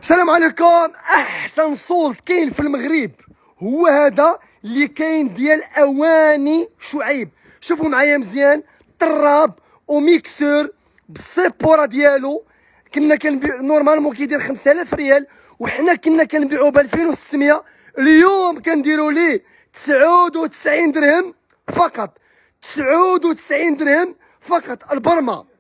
السلام عليكم. احسن صوت كاين في المغرب هو هذا اللي كاين ديال اواني شعيب. شوفوا معايا مزيان، طراب وميكسور بالسيبورا ديالو. كنا كنبيع نورمالمون كيدير 5000 ريال، وحنا كنا كنبيعوه ب 2600. اليوم كنديروا ليه 99 درهم فقط. 99 درهم فقط. البرمه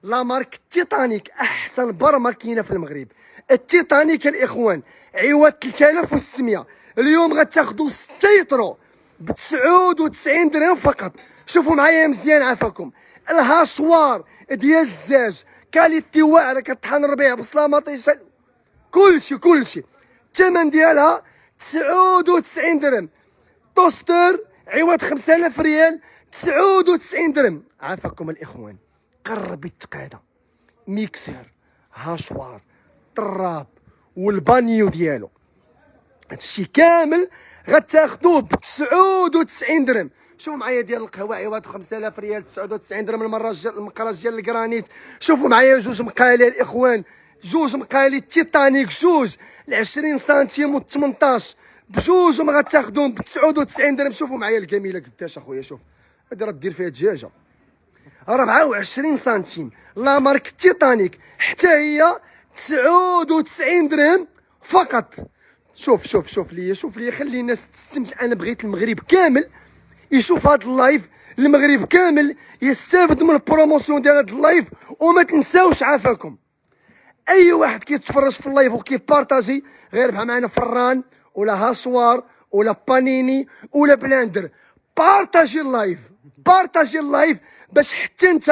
لا مارك تيتانيك، احسن برمه كاينه في المغرب. التيتانيك الاخوان عوض 3600، اليوم غتاخذوا 6 يطرو ب 99 درهم فقط. شوفوا معايا مزيان عافاكم. الهاشوار ديال الزاج كاليتي واعره، كطحن الربيع بصله مطيشه، كلشي الثمن ديالها 99 درهم. توستر عوض 5000 ريال 99 درهم. عافاكم الاخوان. قرب التقاده، ميكسر، هاشوار، طراب والبانيو ديالو، هادشي كامل غتاخدوه ب 99 درهم. شوفوا معايا ديال القهوه عوض 5000 ريال 99 درهم. المقراج ديال الكرانيت. شوفوا معايا جوج مقالي الاخوان، جوج مقالي تيتانيك، جوج ل 20 سنتيم و 18 بجوجهم غتاخدوهم ب 99 درهم. شوفوا معايا الجميله قداش اخويا، شوف هادي راه دير فيها دجاجه 24 سنتيم. لا مارك تيتانيك حتى هي 99 درهم فقط. شوف ليا خلي الناس تستمتع. انا بغيت المغرب كامل يشوف هذا اللايف، المغرب كامل يستافد من البروموسيون ديال هذا اللايف. وما تنساوش عافاكم، اي واحد كيتفرج في اللايف وكيبارطاجي غير بحال معنا فران ولا هاسوار ولا بانيني ولا بلاندر، بارطاجي اللايف باش حتى انت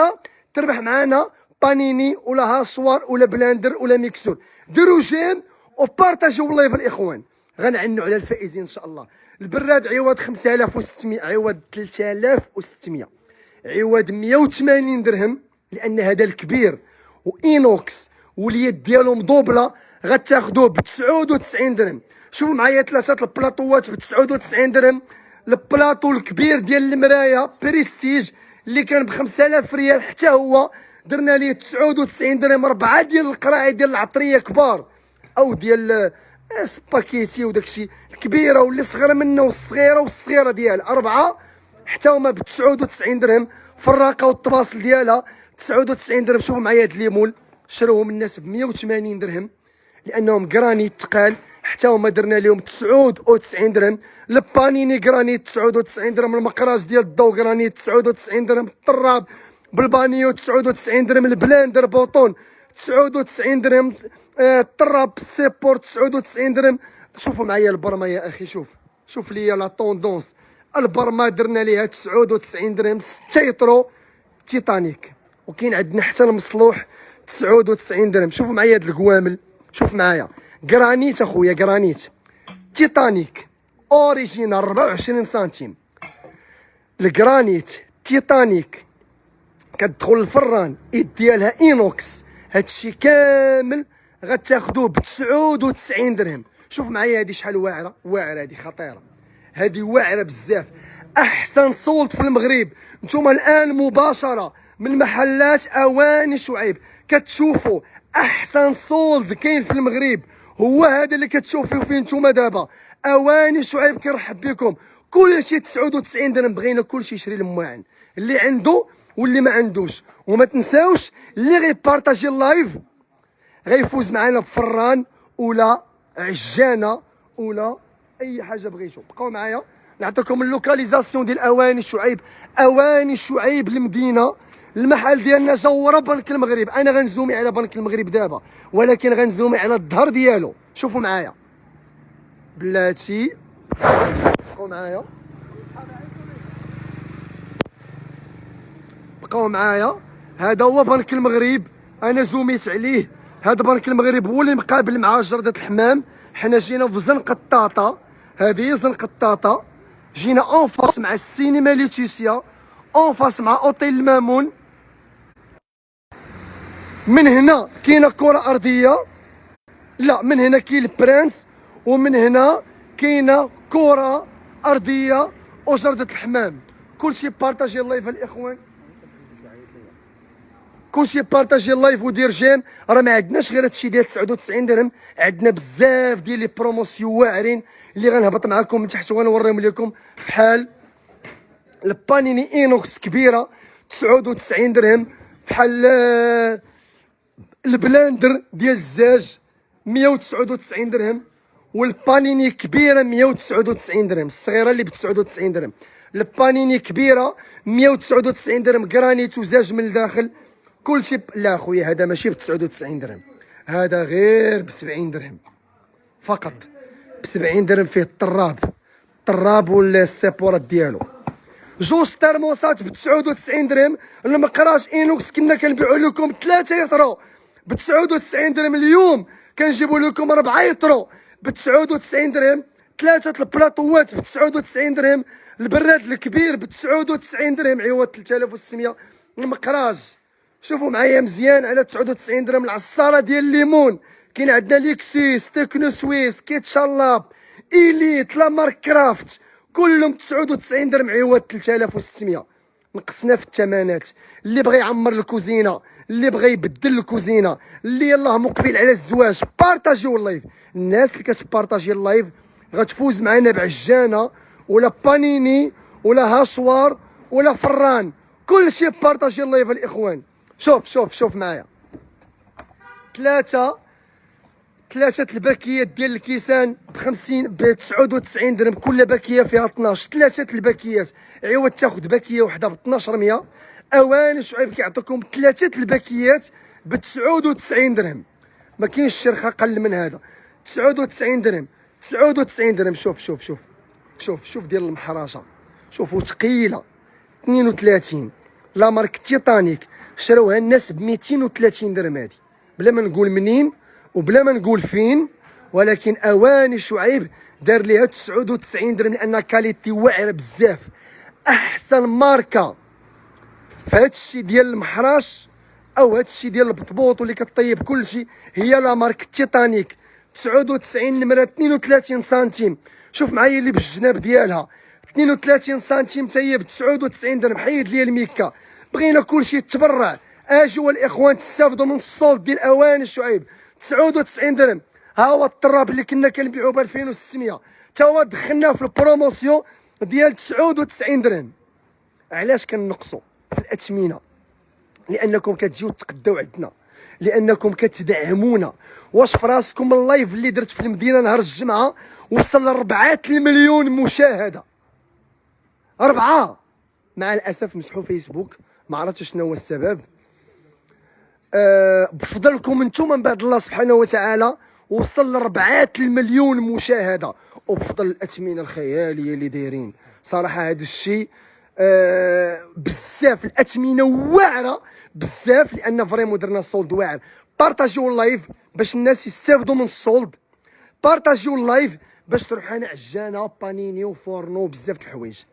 تربح معنا بانيني ولا هاسوار ولا بلاندر ولا ميكسور. ديروا جيم وبارطاجيو اللايف الاخوان، غنعنوا على الفائزين ان شاء الله. البراد عوض 5600، عوض 3600، عوض 180 درهم لان هذا الكبير واينوكس واليد ديالو مدوبله، غتاخذوه ب 99 درهم. شوفوا معايا ثلاثه البلاطوات ب 99 درهم. البلاطو الكبير ديال المرايه بريستيج اللي كان ب 5000 ريال حتى هو درنا ليه 99 درهم. 4 ديال القراعي ديال العطريه كبار او ديال سباكيتي وداكشي الكبيره واللي صغيره منه والصغيره ديال 4 حتى هما ب 99 درهم. فراقه والطباصل ديالها 99 درهم. شوفوا معايا هاد الليمون شروهم الناس ب 180 درهم لانهم جرانيت تقال، حتى هما درنا لهم 99 درهم. البانيني جرانيت 99 درهم. المقراج ديال الضو جرانيت 99 درهم. الطراب بالبانيو 99 درهم. البلاندر بوطون 99 درهم. الطراب بالسيبور 99 درهم. شوفوا معايا البرمه يا اخي، شوف ليا لا طوندونس. البرمه درنا ليها 99 درهم. 6 يطرو تيتانيك. وكاين عندنا حتى المصلوح 99 درهم. شوفوا معايا هاد القوامل، شوف معايا جرانيت اخويا، جرانيت تيتانيك اوريجينال 24 سنتيم. الجرانيت تيتانيك كتدخل الفران ايد ديالها اينوكس. هادشي كامل غتاخدوه ب 99 درهم. شوف معايا هادي شحال واعره هادي خطيره، هادي واعره بزاف. احسن صولت في المغرب نتوما الان مباشره من محلات اواني شعيب. كتشوفوا احسن صولد كاين في المغرب هو هذا اللي كتشوفوا فيه نتوما دابا. اواني شعيب كيرحب بكم. كلشي 99 درهم. بغينا كلشي يشري المواعن، اللي عنده واللي ما عندوش. وما تنساوش اللي غيبارطاجي اللايف غيفوز معنا بفران ولا عجانه ولا اي حاجه بغيتو. بقاو معايا نعطيكم اللوكاليزاسيون ديال اواني شعيب. اواني شعيب المدينه. المحل ديالنا جا بنك المغرب. انا غنزومي على بنك المغرب دابا، ولكن غنزومي على الظهر ديالو. شوفوا معايا بلاتي، بقاو معايا. هذا هو بنك المغرب، انا زوميت عليه. هذا بنك المغرب هو اللي مقابل مع جردة الحمام. حنا جينا في زنقطاطا، هذه زنقطاطا. جينا اون فاس مع السينما ليتيسيا، اون فاس مع اوتيل المامون. من هنا كاينه كره ارضيه، لا من هنا كاين البرانس، ومن هنا كاينه كره ارضيه وجردة الحمام. كلشي بارطاجي اللايف الاخوان. كلشي بارطاجي اللايف ودير جيم. راه ما عندناش غير هادشي ديال 99 درهم، عندنا بزاف ديال لي بروموسيون واعرين اللي غنهبط معاكم من تحت وغنوريهم لكم. فحال البانيني اينوكس كبيره 99 درهم، فحال البلاندر ديال الزاج 199 درهم، والبانيني كبيره 199 درهم، الصغيره اللي ب 99 درهم. البانيني كبيره 199 درهم جرانيت وزاج من الداخل كلشي لا خويا هذا ماشي ب 99 درهم، هذا غير ب 70 درهم فقط. ب 70 درهم فيه الطراب والسيبورات ديالو. جوج ترموسات ب 99 درهم. المقراش اينوكس كنا كنبيعوا لكم 3 يطرو ب 99 درهم، اليوم كنجيبوا لكم 4 يطرو ب 99 درهم. 3 البلاطوات ب 99 درهم، البراد الكبير ب 99 درهم عوض 3600. المقراج شوفوا معايا مزيان على 99 درهم. العصاره ديال الليمون كاين عندنا ليكسيس، تكنو سويس، كيتشالاب، إليت، لامارك كرافت، كلهم 99 درهم عوض 3600. نقصنا في الثمنات. اللي بغى يعمر الكوزينه، اللي بغى يبدل الكوزينه، اللي يلاه مقبل على الزواج، بارطاجيو اللايف. الناس اللي كتبارطاجي اللايف غتفوز معنا بعجانه ولا بانيني ولا هاشوار ولا فران، كلشي بارطاجي اللايف الاخوان. شوف معايا ثلاثة الباكيات ديال الكيسان ب 99 درهم، كل باكيه فيها 12. 3 الباكيات عوض تاخذ باكيه وحده ب 1200. اواني شعيب كيعطيكم 3 الباكيات ب 99 درهم، ما كاينش شرخه اقل من هذا. 99 درهم 99 درهم. شوف ديال المحراشه، شوفوا ثقيله 32 لا مارك تيتانيك، شراوها الناس ب 230 درهم هذه، بلا ما نقول منين وبلا ما نقول فين، ولكن اواني شعيب دار ليها 99 درهم لان كاليتي واعره بزاف. احسن ماركه في هذا الشيء ديال المحراش او هذا الشيء ديال البطبوط واللي كطيب كلشي هي لا مارك تيتانيك 99 نمره 32 سنتيم. شوف معايا اللي بالجناب ديالها 32 سنتيم حتى هي ب 99 درهم. حيد لي الميكا، بغينا كلشي يتبرع. اجيو الاخوان تستافدوا من الصولد ديال اواني الشعيب 99 درهم. ها هو الطراب اللي كنا كنبيعوه ب 2600 تا هو دخلناه في البروموسيون ديال 99 درهم. علاش كنقصوا في الاثمنه؟ لانكم كتجيو تقداو عندنا، لانكم كتدعمونا. واش في راسكم اللايف اللي درت في المدينه نهار الجمعه وصل ل 4 المليون مشاهده؟ 4. مع الاسف مسحوا فيسبوك، ما عرفتش شنو هو السبب. بفضلكم انتم من بعد الله سبحانه وتعالى وصل ل 4 المليون مشاهده، وبفضل الاثمنه الخياليه اللي دايرين. صراحه هذا الشيء بزاف، الاثمنه واعره بزاف، لان فريمون درنا السولد واعر. بارطاجيو اللايف باش الناس يستافدوا من السولد، بارطاجيو اللايف باش تروح انا عجانه بانيني وفورنو بزاف د الحوايج.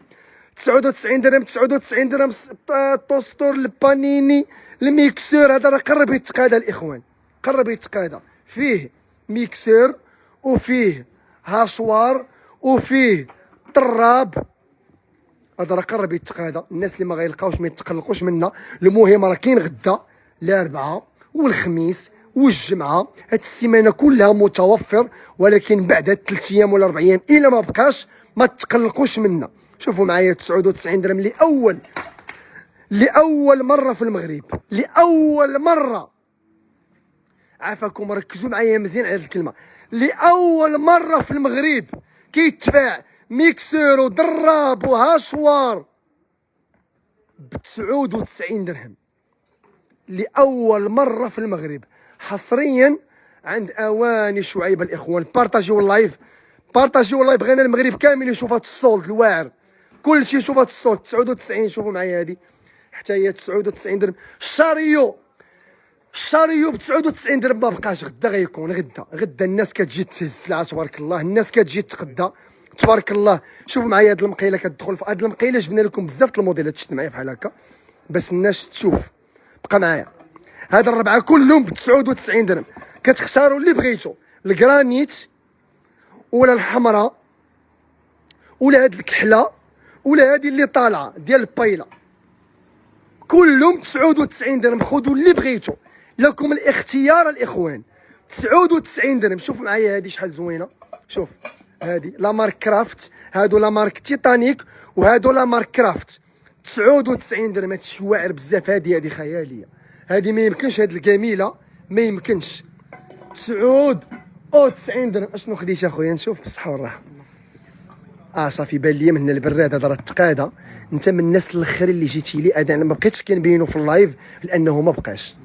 99 درهم 99 درهم. الطوستور البانيني الميكسور هذا راه قرب يتقادا الاخوان، قرب يتقادا. فيه ميكسور وفيه هاشوار وفيه طراب، هذا راه قرب يتقادا. الناس اللي ما غيلقاوش ما يتقلقوش منا. المهم راه كاين غدا الاربعاء والخميس والجمعه، هاد السيمانه كلها متوفر، ولكن بعد هاد 3 ايام ولا 4 ايام الا ما بقاش ما تقلقوش منا. شوفوا معايا 99 درهم لأول مرة في المغرب، لأول مرة. عافاكم ركزوا معايا مزيان على هذه الكلمة، لأول مرة في المغرب كيتباع ميكسور ودراب وهاشوار ب 99 درهم. لأول مرة في المغرب حصريا عند اواني شعيب الاخوان. بارطاجيو اللايف، بارطاجيو اللايف، بغينا المغرب كامل يشوف هذا الصولد الواعر، كلشي يشوف هذا الصولد 99. شوفوا معايا هذه حتى هي 99 درهم. الشاريو ب 99 درهم ما بقاش، غدا غيكون غدا الناس كتجي تهز السلعه تبارك الله، الناس كتجي تقدا تبارك الله. شوفوا معايا هذه المقيله كتدخل في هذه المقيله، جبنا لكم بزاف د الموديلات، شفت معايا بحال هكا باش الناس تشوف. بقى معايا هاد الربعه كلهم ب 99 درهم. كتختاروا اللي بغيتو، الكرانيت ولا الحمراء ولا هاد الكحله ولا هادي اللي طالعه ديال البايله، كلهم 99 درهم. خذوا اللي بغيتوا، لكم الاختيار الاخوان. 99 درهم. شوفوا معايا هذه شحال زوينه. شوف هذه لا مارك كرافت، هادو لا مارك تيتانيك، وهادو لا مارك كرافت. 99 درهم. هادشي واعر بزاف. هذه خياليه، هذه ما يمكنش. هذه الجميله ما يمكنش. 99 درهم. اشنو خديت اخويا؟ نشوف بالصحه والراحه. صافي بان لي من هنا البراد هذا راه تقاده. انت من الناس الاخرين اللي جيتي لي، انا ما بقيتش كنبينو في اللايف لانه ما بقاش،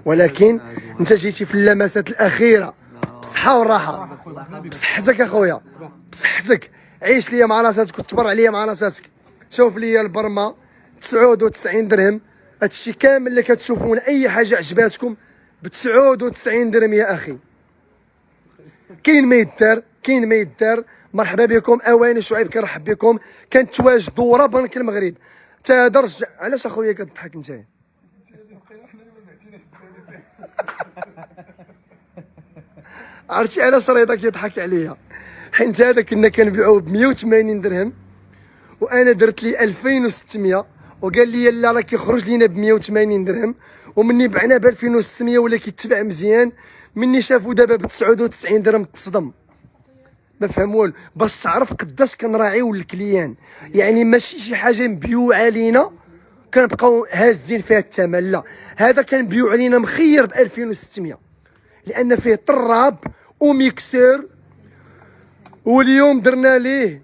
ولكن انت جيتي في اللمسات الاخيره. بالصحه والراحه. بصحتك اخويا، بصحتك. عيش ليا مع راساتك وتبر عليا مع راساتك. شوف ليا البرمه 99 درهم. هادشي كامل اللي كتشوفون اي حاجه عجباتكم ب 99 درهم يا اخي. كاين ما يدار، كاين ما يدار. مرحبا بكم. اواني شعيب كنرحب بكم. كنتواجدوا ورا بنك المغرب. تدرج. علاش اخويا كتضحك انت؟ عرفتي علاش رضا كيضحك عليا؟ حيت هذا كنا كنبيعوه ب 180 درهم وانا درت لي 2600 وقال لي لا راه كيخرج لينا ب 180 درهم. ومني بعنا ب 2600 ولا كيتباع مزيان. مني شافو دابا ب 99 درهم تصدم. ما فهم والو. باش تعرف قداش كنراعيو الكليان، يعني ماشي شي حاجه مبيوعه علينا كنبقاو هازين فيها الثمن. لا، هذا كنبيعو علينا مخير ب 2600 لان فيه طراب وميكسور. واليوم درنا ليه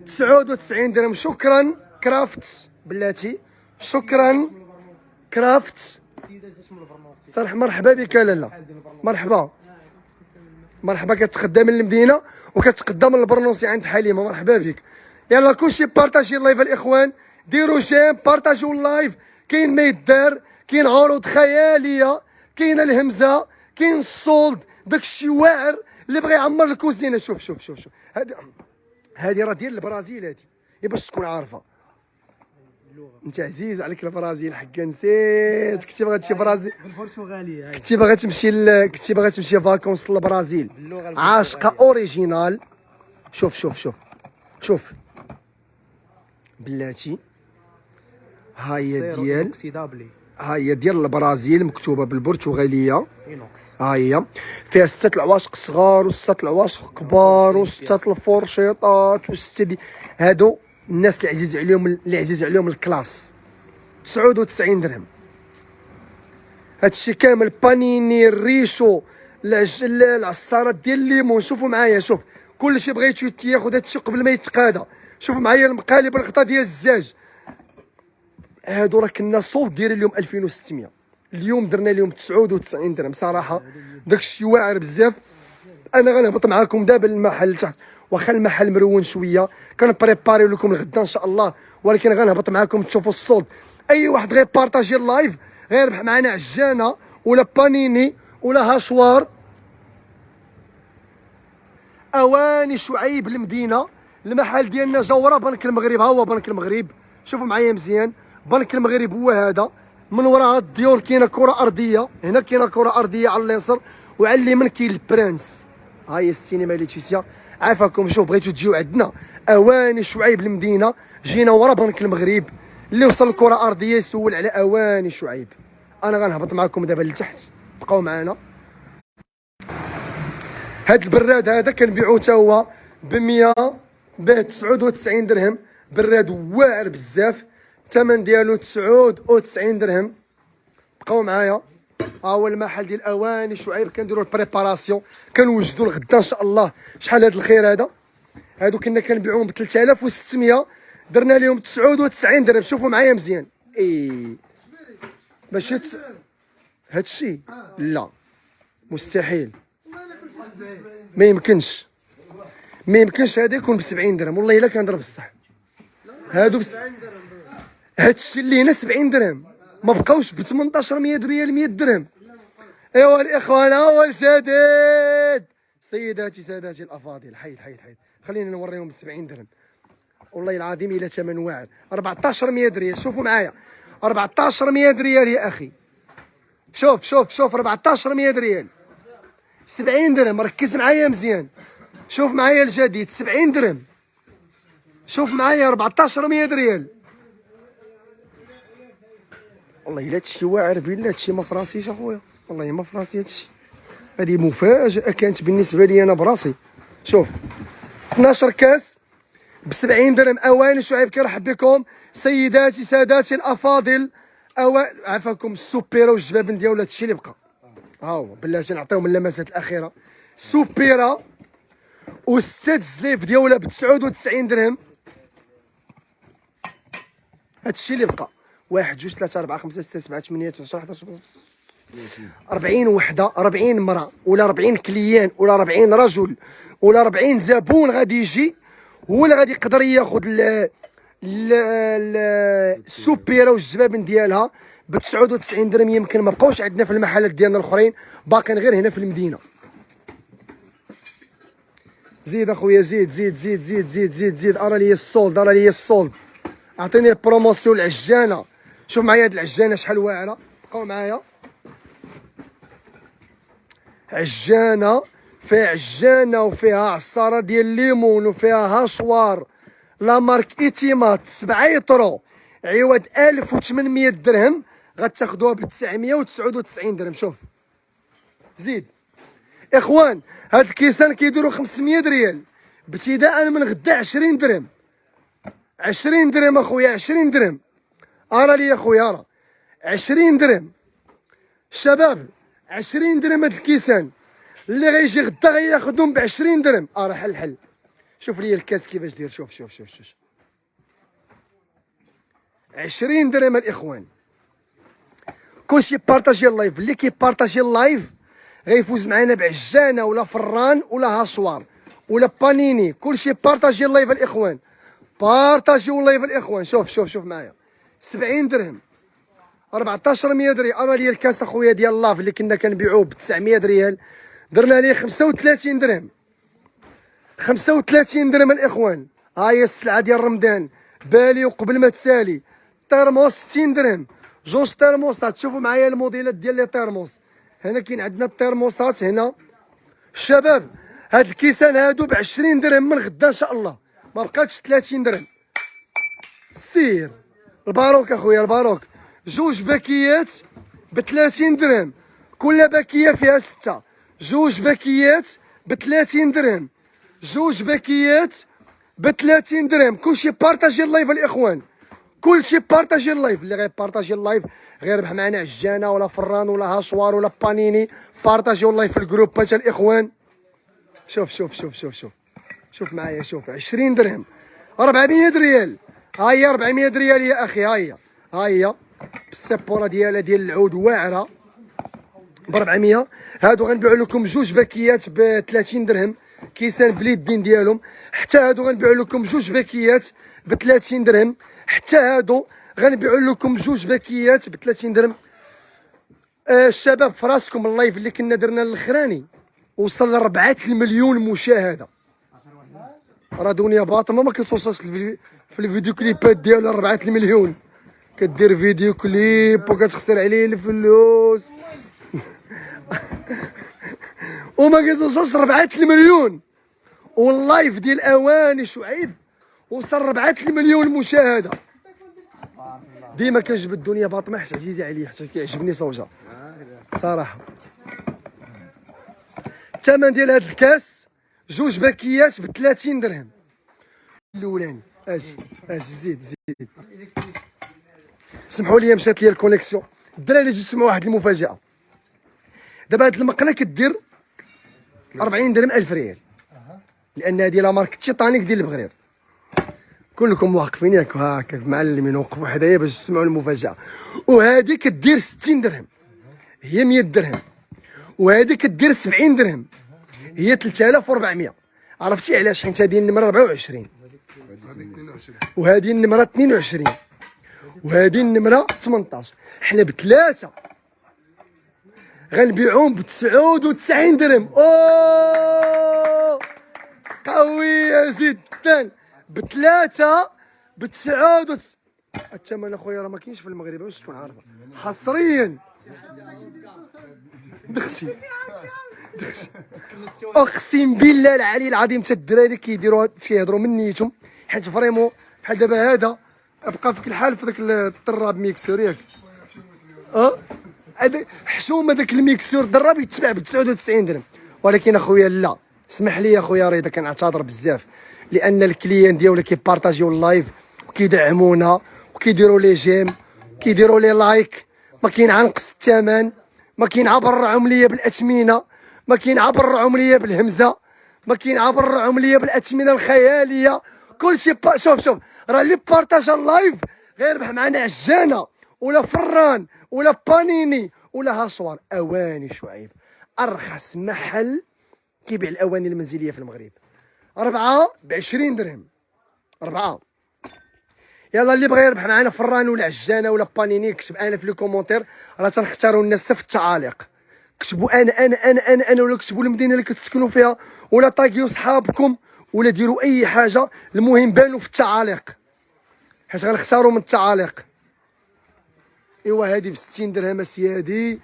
99 درهم. شكرا كرافت بلاتي، شكرا كرافت. صالح مرحبا بك. لا مرحبا مرحبا. كتخدم من المدينه وكتقدم من البرنوسي عند حليمه. مرحبا بك. يلا كلشي بارطاجي اللايف الاخوان. ديروا جيم، بارطاجيو اللايف. كاين ما يدار، كاين عروض خياليه، كاين الهمزه، كاين الصولد. داكشي واعر اللي بغى يعمر الكوزينه. شوف شوف شوف شوف. هذه راه ديال البرازيل. هذه باش تكون عارفه. انت عزيز عليك البرازيل حكا نسيت. كنتي باغا تمشي برازيل، البرتغاليه. كنتي باغا تمشي فاكونس للبرازيل. عاشقه اوريجينال. شوف شوف شوف شوف بلاتي. ها هي ديال البرازيل مكتوبه بالبرتغاليه. ها هي فيها 6 العواشق صغار و6 العواشق كبار و6 الفورشيطات و6 هادو الناس اللي عزيز عليهم الكلاس. 99 درهم. هادشي كامل بانيني، الريشو، العصارات ديال الليمون. شوفوا معايا. شوف كلشي بغيتو ياخذ هادشي قبل ما يتقادى. شوفوا معايا المقالب الغطا ديال الزاج. هادو راه كنا صولد دايرين لهم 2600، اليوم درنا لهم 99 درهم. صراحه داكشي واعر بزاف. انا غنهبط معاكم دابا للمحل تحت، واخا المحل مرون شويه كنبريباريو لكم الغدا ان شاء الله، ولكن غنهبط معاكم تشوفوا الصولد. اي واحد غيبارطاجي اللايف غيربح معنا عجانه ولا بانيني ولا هاشوار. اواني شعيب المدينه. المحل ديالنا جا ورا بنك المغرب. ها هو بنك المغرب. شوفوا معايا مزيان. بنك المغرب هو هذا. من وراء هاد الديور كاينه كره ارضيه. هنا كاينه كره ارضيه على اليسار، وعلى اليمين كاين البرانس. ها هي السينما ليتيسيا. عافاكم. شوف بغيتو تجيو عندنا اواني شعيب المدينه. جينا ورا بنك المغرب. اللي وصل الكره ارضيه يسول على اواني شعيب. انا غنهبط معكم دابا لتحت، بقاو معنا. هاد البراد هذا كنبيعوه حتى هو ب 99 درهم. براد واعر بزاف. الثمن ديالو 99 درهم. بقاو معايا. ها هو المحل ديال اواني شعيب. كنديروا البريباراسيون، كنوجدوا الغدا ان شاء الله. شحال هذا الخير هذا؟ هادو كنا كنبيعوهم ب 3600، درنا لهم 99 درهم. شوفوا معايا مزيان. باش هادشي لا مستحيل، ما يمكنش هذا يكون ب 70 درهم. والله الا كنضرب الصح. هادو هادشي اللي هنا 70 درهم، ما بقاوش ب 1800 ريال 100 درهم. ايوا الاخوان اول جديد. سيداتي ساداتي الافاضل، حيد خلينا نوريهم ب 70 درهم. والله العظيم الى ثمن واعر. 1400 ريال. شوفوا معايا 1400 ريال يا اخي. شوف 1400 ريال 70 درهم. ركز معايا مزيان. شوف معايا الجديد 70 درهم. شوف معايا 1400 ريال. والله الا هادشي واعر بالله، هادشي ما فراسيش اخويا، والله ما فراسي هادشي. هادي مفاجأة كانت بالنسبة لي انا براسي. شوف 12 كاس ب 70 درهم. اواني شعيب كنرحب بكم سيداتي ساداتي الافاضل. عفاكم السوبيرا والجبابن ديالو هادشي اللي بقى. ها هو بلاتي نعطيهم اللمسات الاخيره. سوبيرا والست زليف ديالها ب 99 درهم. هادشي اللي بقى. 1 2 3 4 5 6 7 8 9 10 11 40 وحده، 40 مراه ولا 40 كليان ولا 40 رجل ولا 40 زبون غادي يجي، هو اللي غادي يقدر ياخذ السوبيره والجبابن ديالها ب 99 درهم. يمكن ما بقاوش عندنا في المحلات ديالنا الاخرين، باقيين غير هنا في المدينه. زيد اخويا زيد زيد زيد زيد زيد زيد زيد. ارى لي السولد، ارى لي السولد. اعطيني البروموسيون العجانه. شوف معايا هاد العجانه شحال واعره، بقاو معايا. عجانه فيها عجانه وفيها عصاره ديال الليمون وفيها هاشوار لا مارك ايتيمات 7 يطرو عوض 1800 درهم، غتاخدوها ب 999 درهم. شوف زيد اخوان، هاد الكيسان كيديروا 500 ريال ابتداء من غدا. 20 درهم 20 درهم اخويا 20 درهم. ارى لي اخويا راه 20 درهم الشباب، 20 درهم هاد الكيسان. اللي غيجي غدا غياخذهم ب 20 درهم. راه حل. شوف لي الكاس كيفاش داير. شوف شوف شوف شوف 20 درهم الاخوان. كلشي بارطاجي اللايف، اللي كيبارطاجي اللايف غيفوز معنا بعجانه ولا فران ولا هاشوار ولا بانيني. كلشي بارطاجي اللايف الاخوان، بارطاجيو اللايف الاخوان. شوف معايا 70 درهم 1400 ريال. انا لي الكاس اخويا ديال لاف اللي كنا كنبيعوه ب 900 ريال درنا ليه 35 درهم. 35 درهم الاخوان. ها هي السلعه ديال رمضان بالي وقبل ما تسالي. ترموس 60 درهم، جوج ترموسات. تشوفوا معايا الموديلات ديال لي ترموس. هنا كاين عندنا الترموسات هنا الشباب. هاد الكيسان هادو ب 20 درهم من غدا ان شاء الله، ما بقاتش 30 درهم. سير الباروك اخويا الباروك. جوج باكيات ب 30 درهم، كل باكيه فيها 6. جوج باكيات ب 30 درهم، جوج باكيات ب 30 درهم. كلشي بارطاجي اللايف الاخوان، كلشي بارطاجي اللايف. اللي غيبارطاجي اللايف غيربح معنا عجانه ولا فران ولا هاشوار ولا بانيني. بارطاجيو اللايف في الجروبات الاخوان. شوف معايا. شوف 20 درهم 400 ريال. ها هي 400 ريال يا اخي. ها هي بالسبوره ديالها ديال العود واعره ب 400. هادو غنبيعو لكم جوج باكيات ب 30 درهم، كيسان باليدين ديالهم. حتى هادو غنبيعو لكم جوج باكيات ب 30 درهم. حتى هادو غنبيعو لكم جوج باكيات ب 30 درهم. الشباب فراسكم اللايف اللي كنا درنا الاخراني وصل ل 4 المليون مشاهده. راه دنيا باطمه ما كتوصلش في الفيديو كليبات ديالها 4 المليون. كدير فيديو كليب وكتخسر عليه الفلوس وما كتوصلش 4 المليون. واللايف ديال اواني شعيب وصل 4 المليون مشاهده. ديما كنجبد الدنيا باطمه حيت عزيزه عليا، حتى كيعجبني صوجها صراحه. الثمن ديال هذا الكاس جوج باكيات ب 30 درهم. الاولاني اجي زيد. سمحوا لي مشات لي الكونيكسيون. الدراري جيت تسمعوا واحد المفاجاه. دابا هاد المقله كدير 40 درهم 1000 ريال، لان هادي لا مارك تيتانيك ديال البغرير. كلكم واقفين ياك هكا معلمين وقفوا حدايا باش تسمعوا المفاجاه. وهادي كدير 60 درهم هي 100 درهم، وهادي كدير 70 درهم هي 3400. عرفتي علاش؟ حيت هادي النمره 24 وهادي النمره 22 وهادي النمره 18. حنا بثلاثه غنبيعوهم ب 99 درهم. اوه قويه جدا. بثلاثه ب 99. الثمن اخويا راه ما كاينش في المغرب باش تكون عارفه. حصريا دخشي اقسم بالله العلي العظيم. حتى الدراري كيهضروا من نيتهم، حيت فريمون بحال دابا هذا بقى فيك الحال في ذاك الطراب ميكسور ياك هذا حشومه داك الميكسور درب يتباع ب 99 درهم. ولكن اخويا لا، اسمح لي اخويا رضا كنعتذر بزاف، لان الكليان ديالنا كيبارطاجيو اللايف وكيدعمونا وكيديروا لي جيم كيديروا لي لايك. ما كينعنقص الثمن، ما كينعبرعهم ليا بالاثمنه، ما كينعبرعهم ليا بالهمزه، ما كينعبرعهم ليا بالاثمنه الخياليه. كلشي شوف راه اللي بارطاجا اللايف غيربح معنا عجانه ولا فران ولا بانيني ولا هاشوار. اواني شعيب ارخص محل كيبيع الاواني المنزليه في المغرب، 4 ب 20 درهم، 4. يلا اللي بغى يربح معنا فران ولا عجانه ولا بانيني يكتب انا في لي كومونتير، راه تنختاروا الناس في التعاليق. كتبوا انا ولا كتبوا المدينه اللي كتسكنوا فيها ولا طاقيو صحابكم ولا ديروا اي حاجه، المهم بانوا في التعاليق حيت غنختاروا من التعاليق. ايوا هادي ب 60 درهم اسيادي،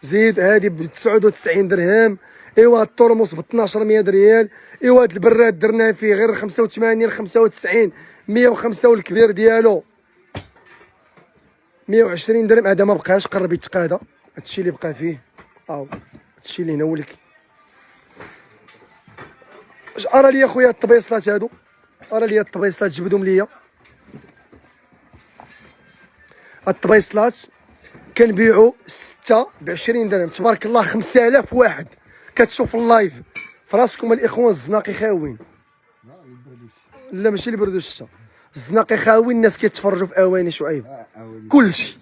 زيد هادي ب 99 درهم. ايوا هاد الترمس ب 1200 ريال. ايوا هاد البراد درناه فيه غير 85 95 105 والكبير ديالو 120 درهم. هذا ما بقاش، قرب يتقادا. هادشي اللي بقى فيه هادشي اللي هنا ولك. ارى لي اخويا الطبيصلات هادو، ارى لي الطبيصلات جبدهم ليا. الطبيصلات كنبيعوا 6 ب 20 درهم تبارك الله. 5000 واحد كتشوف اللايف فراسكم الاخوان. الزناقي خاوين، لا ماشي اللي بردو الشتا، الزناقي خاوين. الناس كيتفرجوا في اواني شعيب كلشي.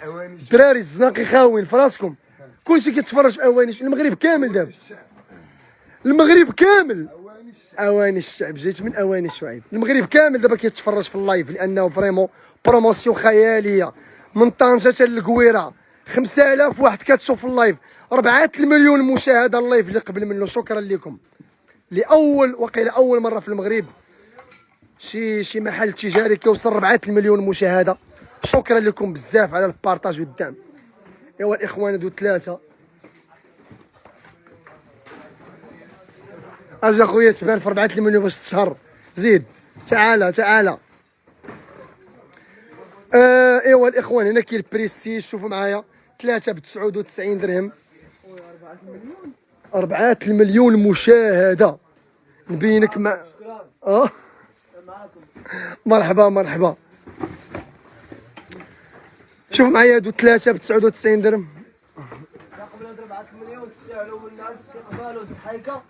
الدراري الزناقي خاوين فراسكم، كلشي كيتفرج في اواني. المغرب كامل دابا، المغرب كامل اواني الشعب. جيت من اواني الشعيب. المغرب كامل دابا كيتفرج في اللايف لانه فريمون بروموسيون خياليه من طنجه حتى للقويره. 5000 واحد كتشوف اللايف، 4 المليون مشاهده اللايف اللي قبل منه. شكرا لكم. لاول وقيل اول مره في المغرب شي محل تجاري كيوصل 4 المليون مشاهده. شكرا لكم بزاف على البارطاج والدعم. ايوا الاخوان هادو 3. اجي اخويا تبان في 4 المليون باش تشهر. زيد تعالى. ايوا الاخوان هنا كاين البريستيج. شوفوا معايا 3 ب 99 درهم. 4 المليون مشاهده. نبينك مع مرحبا. شوف معايا هادو 3 ب 99 درهم. قبل هاد 4 المليون تستاهلوا منا الاستقبال والضحكه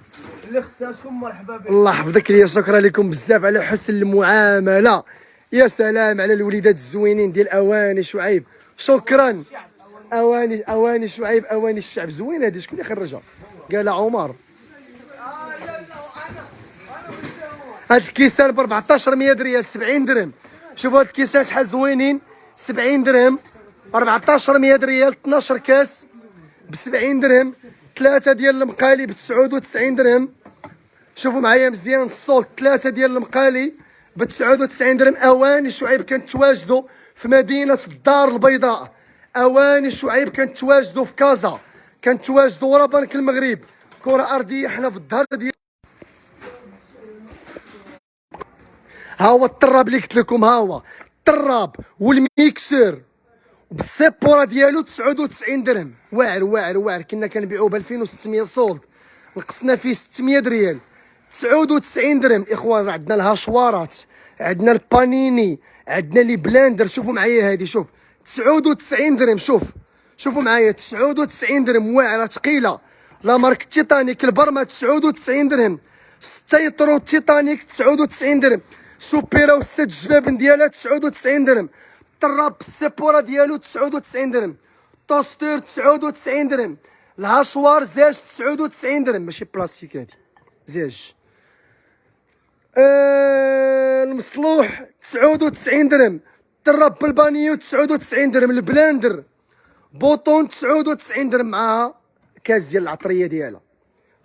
اللي خصاتكم. مرحبا بكم. الله يحفظك ليا. شكرا لكم بزاف على حسن المعامله. يا سلام على الوليدات الزوينين ديال اواني شعيب. شكرا. اواني شعيب، اواني الشعب. زوينه هذه. شكون اللي خرجها؟ قال عمر. هاد الكيسان ب 1400 ريال 70 درهم. شوفوا هاد الكيسان شحال زوينين. 70 درهم 1400 ريال. 12 كاس ب 70 درهم. 3 ديال المقالي ب 99 درهم. شوفوا معايا مزيان الصوت. 3 ديال المقالي ب 99 درهم. اواني شعيب كنتواجدوا في مدينه الدار البيضاء. اواني شعيب كنتواجدوا في كازا، كنتواجدوا ورا بنك المغرب. كره ارضيه حنا في الظهر ديال. ها هو الطراب اللي قلت لكم، ها هو الطراب والميكسور بالسيبوره ديالو 99 درهم. واعر. كنا كنبيعوه ب 2600 سولد، نقصنا فيه 600 ريال. 99 درهم. الاخوان راه عندنا الهاشوارات، عندنا البانيني، عندنا لي بلاندر. شوفوا معايا هذه. شوف 99 درهم. شوفوا معايا 99 درهم. واعره ثقيله. لا مارك تيتانيك البرمه 99 درهم. 6 يطرو تيتانيك 99 درهم. سوبيرا و6 الجبابن ديالها 99 درهم. طراب بالسيبوره ديالو 99 درهم. توستور 99 درهم. الهاشوار زاج 99 درهم. ماشي بلاستيك هادي، زاج. المصلوح 99 درهم. طراب بالبانيو 99 درهم. البلاندر بوطون 99 درهم معاها كاس ديال العطريه ديالها.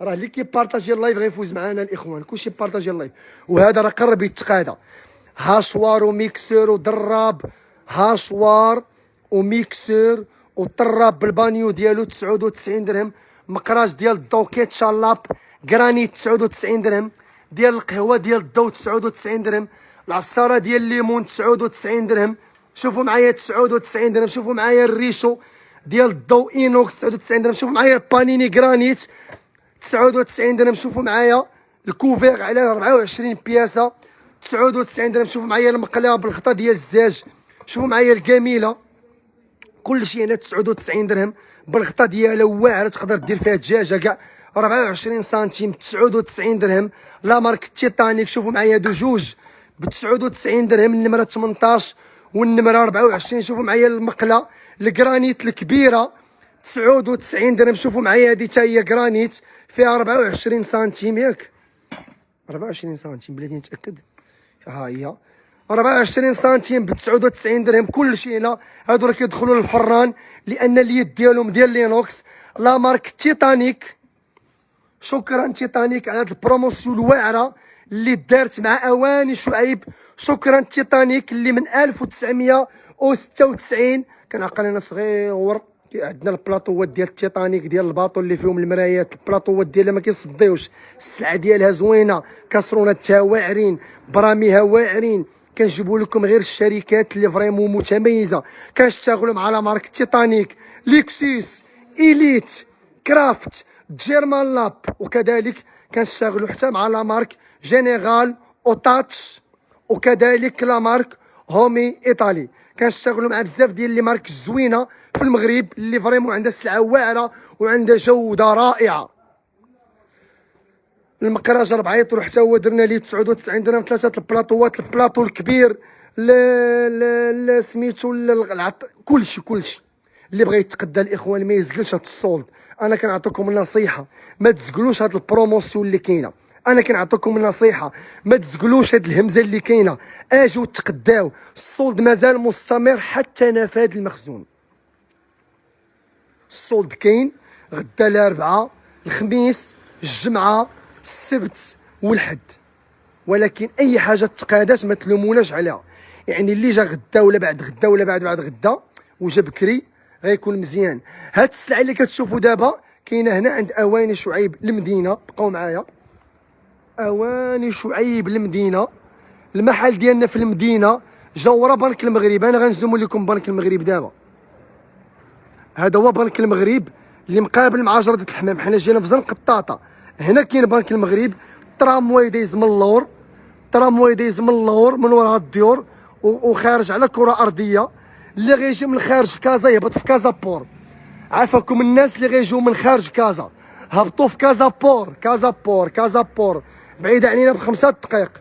راه اللي كيبارطاجي اللايف غيفوز معنا الاخوان. كلشي بارطاجي اللايف. وهذا راه قرب يتقادا. هاشوار وميكسور ودراب. هاشوار وميكسور وطراب بالبانيو ديالو 99 درهم. مقراج ديال الدوكيت شالاب كرانيت 99 درهم. ديال القهوه ديال الضو 99 درهم. العصاره ديال الليمون 99 درهم. شوفوا معايا 99 درهم. شوفوا معايا الريشو ديال الضوء اينوكس 99 درهم. شوفوا معايا البانيني جرانيت 99 درهم. شوفوا معايا الكوفير على 24 بياسه 99 درهم. شوفوا معايا المقله بالغطا ديال الزاج. شوفوا معايا الجميله كلشي هنا 99 درهم بالغطا ديالها واعره، تقدر دير فيها دجاجه كاع. 24 سنتيم 99 درهم. لا مارك تيتانيك. شوفوا معايا هادو جوج ب 99 درهم، النمره 18 والنمره 24. شوفوا معايا المقله الجرانيت الكبيره 99 درهم. شوفوا معايا هادي حتى هي جرانيت فيها 24 سنتيم ياك 24 سنتيم بلاتي نتاكد. ها هي 24 سنتيم ب 99 درهم. كلشي هنا هادو راه كيدخلوا للفران لان اليد ديالهم ديال لينوكس. لا مارك تيتانيك. شكرا تيتانيك على هاد البروموسيون الواعره اللي دارت مع اواني شعيب. شكرا تيتانيك اللي من 1996 كنعقل انا صغير عندنا البلاطوات ديال التيتانيك ديال الباطو اللي فيهم المرايات. البلاطوات ديالها ما كيصديوش، السلعه ديالها زوينه، كاسروناتها واعرين، براميها واعرين. كنجيبوا لكم غير الشركات اللي فريمون متميزه. كنشتغلوا مع لا مارك تيتانيك، ليكسيس، إليت، كرافت، جيرمان لاب، وكذلك كنشتغلوا حتى مع لا مارك جينيرال اوتاتش، وكذلك لا مارك هومي ايطالي. كنشتغلوا مع بزاف ديال لي مارك زوينه في المغرب اللي فريمون عندها سلعه واعره وعندها جوده رائعه. المكراج 4 يطرو حتى هو درنا ليه 99 درهم. 3 البلاطوات، البلاطو الكبير سميتو كلشي اللي بغى يتقدى الاخوان ما يزقلش هاد السولد. انا كنعطيكم النصيحه ما تزقلوش هاد البروموسيون اللي كاينه. انا كنعطيكم النصيحه ما تزقلوش هاد الهمزه اللي كاينه. اجيو تقداو، السولد مازال مستمر حتى نفاد المخزون. السولد كاين غدا الاربعاء، الخميس، الجمعه، السبت والحد. ولكن اي حاجه تقادات ما تلوموناش عليها. يعني اللي جا غدا ولا بعد غدا ولا بعد غدا وجا بكري غيكون مزيان. هاد السلعه اللي كتشوفوا دابا كاينه هنا عند اواني شعيب المدينه. بقاو معايا، اواني شعيب المدينه، المحل ديالنا في المدينه جاورا بنك المغرب. انا غنزوم لكم بنك المغرب دابا. هذا هو بنك المغرب اللي مقابل مع جردة الحمام. حنا جينا في زنق الطاطا. هنا كاين بنك المغرب. الترامواي دايز من اللور، الترامواي دايز من اللور من وراء الديور وخارج على كره ارضيه. اللي غيجي من خارج كازا يهبط في كازا بور. عافاكم الناس اللي غيجيو من خارج كازا هبطوا في كازا بور. كازا بور بعيده علينا ب5 دقائق.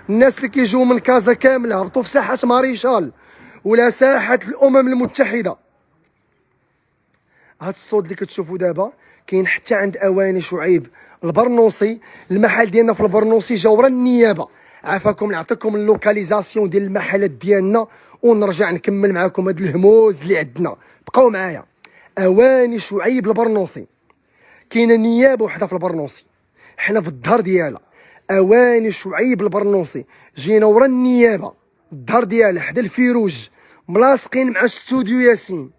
الناس اللي كيجيو من كازا كامله هبطوا في ساحه ماريشال ولا ساحه الامم المتحده. هاد الصوت اللي كتشوفوا دابا كاين حتى عند اواني شعيب البرنوصي. المحل ديالنا في البرنوصي جاورا النيابه. عافاكم نعطيكم اللوكاليزاسيون ديال المحلات ديالنا ونرجع نكمل معكم هاد الهموز اللي عندنا. بقاو معايا. اواني شعيب البرنوصي كاينه نيابه وحده في البرنوصي، حنا في الظهر ديالها. اواني شعيب البرنوصي جينا ورا النيابه، الظهر ديالها حدا الفيروج، ملاصقين مع استوديو ياسين.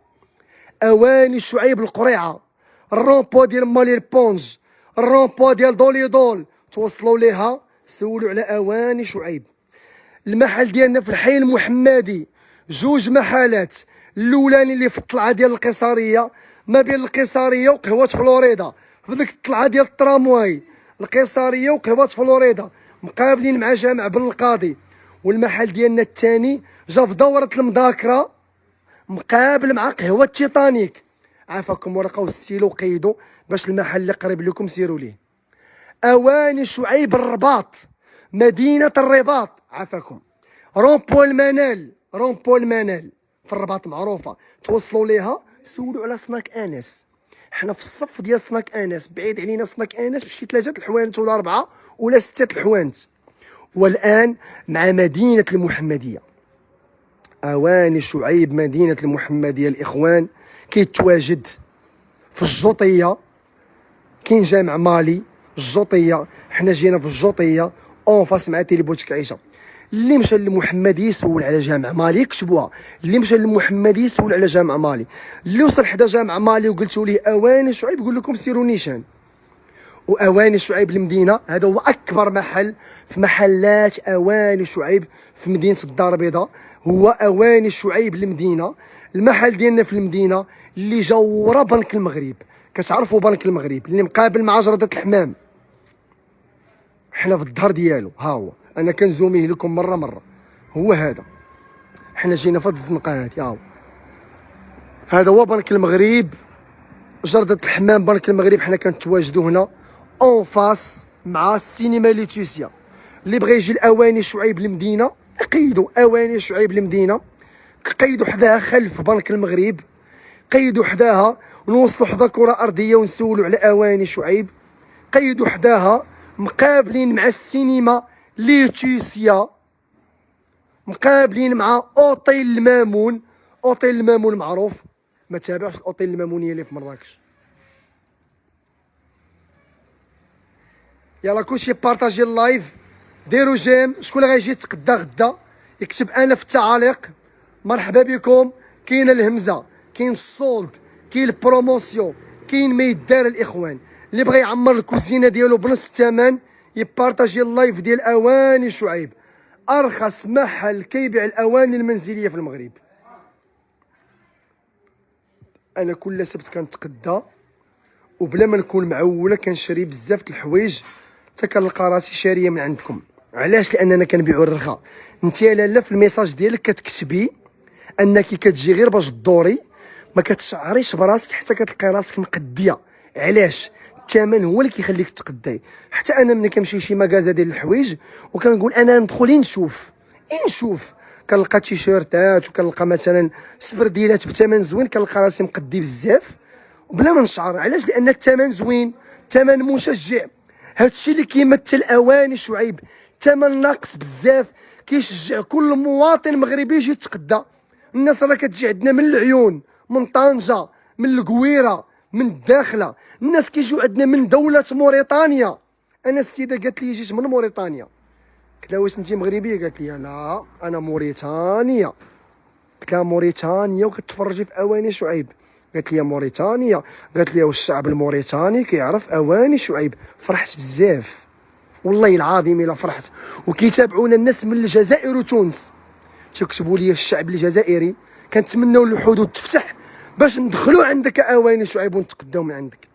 اواني شعيب القريعه، الرومبو ديال مالي البونج، الرومبو ديال دولي دول، توصلوا ليها سولوا على اواني شعيب. المحل ديالنا في الحي المحمدي، جوج محلات. الاولاني اللي في الطلعه ديال القيصريه ما بين القيصريه وقهوه فلوريدا، في ديك الطلعه ديال الترامواي القيصريه وقهوه فلوريدا مقابلين مع جامع بن القاضي. والمحل ديالنا الثاني جا في دوره المذاكره مقابل مع قهوه تيتانيك. عافاكم ورقه والستيلو وقيدوا باش المحل اللي قريب لكم سيروا ليه. اواني شعيب الرباط، مدينه الرباط. عافاكم رومبو المنال في الرباط معروفه، توصلوا ليها سولوا على سناك انس. حنا في الصف ديال سناك انس، بعيد علينا سناك انس بشي 3 الحوانت ولا 4 ولا 6 الحوانت. والان مع مدينه المحمديه. اواني شعيب مدينه المحمديه الاخوان كيتواجد في الجوطيه. كاين جامع مالي الجوطيه، حنا جينا في الجوطيه اون فاس مع تيلي بوتكعيشه. اللي مشى للمحمدي يسول على جامع مالي كتبوها. اللي مشى للمحمدي يسول على جامع مالي. اللي وصل حدا جامع مالي وقلتوا ليه اواني شعيب يقول لكم سيروا نيشان. واواني شعيب المدينه. هذا هو اكبر محل في محلات اواني شعيب في مدينه الدار البيضاء، هو اواني شعيب المدينه. المحل ديالنا في المدينه اللي جاوره بنك المغرب. كتعرفوا بنك المغرب اللي مقابل مع جرده الحمام، حنا في الظهر ديالو. ها هو انا كنزوميه لكم مره هو هذا. حنا جينا في هاد الزنقه هادي. ها هو هذا هو بنك المغرب، جردة الحمام بنك المغرب. حنا كنتواجدوا هنا اون فاس مع السينما ليتوسيا. اللي بغى يجي الاواني شعيب المدينه يقيدوا اواني شعيب المدينه، قيدوا حداها خلف بنك المغرب، قيدوا حداها ونوصلوا حدا كره ارضيه ونسولوا على اواني شعيب، قيدوا حداها مقابلين مع السينما ليتوسيا، مقابلين مع اوتيل المامون. اوتيل المامون معروف، ما تابعش الاوتيل المامونيه اللي في مراكش. يلا كلشي بارطاجي اللايف، ديروا جيم. شكون اللي غيجي يتقدى غدا يكتب انا في التعاليق. مرحبا بكم. كاين الهمزه، كاين الصولد، كاين البروموسيون، كاين ما يدار. الاخوان اللي بغى يعمر الكوزينه ديالو بنص الثمن يبارطاجي اللايف ديال اواني شعيب، ارخص محل كيبيع الاواني المنزليه في المغرب. انا كل سبت كنتقدى وبلا ما نكون معوله كنشري بزاف د الحوايج حتى كنلقى راسي شاريه من عندكم. علاش؟ لاننا كنبيعوا الرخا. انت يا لاله في الميساج ديالك كتكتبي انك كتجي غير باش تدوري، ما كتشعريش براسك حتى كتلقاي راسك مقديه. علاش؟ الثمن هو اللي كيخليك تقداي. حتى انا ملي كنمشي شي مغازا ديال الحوايج وكنقول انا ندخل نشوف كنلقى تيشيرتات وكنلقى مثلا سبرديلات بثمن زوين، كنلقى راسي مقدي بزاف وبلا ما نشعر. علاش؟ لان الثمن زوين، الثمن مشجع. هادشي اللي كيمثل اواني شعيب، ثمن ناقص بزاف كيشجع كل مواطن مغربي يجي يتقدى. الناس راه كتجي عندنا من العيون، من طنجه، من القويره، من الداخله. الناس كيجيو عندنا من دوله موريتانيا. انا السيده قالت لي جيت من موريتانيا، قلت لها واش انت مغربيه؟ قالت لي لا انا موريتانيه. قلت لها موريتانيا وكتفرجي في اواني شعيب؟ قالت لي موريتانيا. قالت لي والشعب الموريتاني كيعرف اواني شعيب. فرحت بزاف والله العظيم الا فرحت. وكيتابعونا الناس من الجزائر وتونس، تكتبوا لي الشعب الجزائري كنتمناو الحدود تفتح باش ندخلوا عندك اواني شعيب ونتقداو من عندك.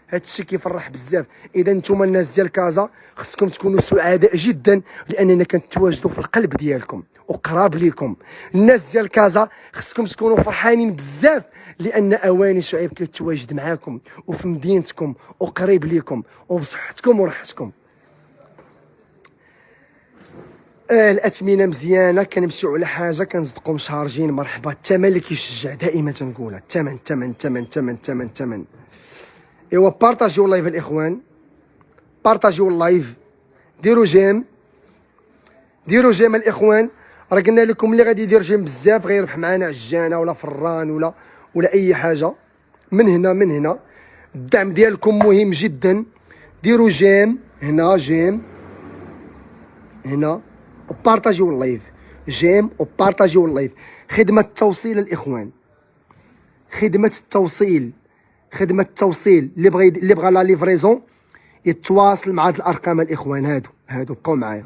هادشي كيفرح بزاف. اذا نتوما الناس ديال كازا خصكم تكونوا سعداء جدا لاننا كنتواجدوا في القلب ديالكم وقراب ليكم. الناس ديال كازا خصكم تكونوا فرحانين بزاف لان اواني شعيب كيتواجد معاكم وفي مدينتكم وقريب ليكم وبصحتكم وراحتكم. الاثمنه مزيانه، كنمشيو على حاجه كنصدقوا مشارجين. مرحبا. الثمن اللي كيشجع دائما تنقولها، الثمن. ايوا بارطاجيو اللايف الاخوان، بارطاجيو اللايف، ديروا جيم الاخوان. راه قلنا لكم اللي غادي يدير جيم بزاف غيربح معنا عجانه ولا فران ولا اي حاجه. من هنا الدعم ديالكم مهم جدا. ديروا جيم هنا وبارطاجيو اللايف. جيم وبارطاجيو اللايف. خدمه التوصيل الاخوان، خدمه التوصيل اللي بغى لا ليفريزون يتواصل مع هاد الارقام الاخوان. هادو بقاو معايا.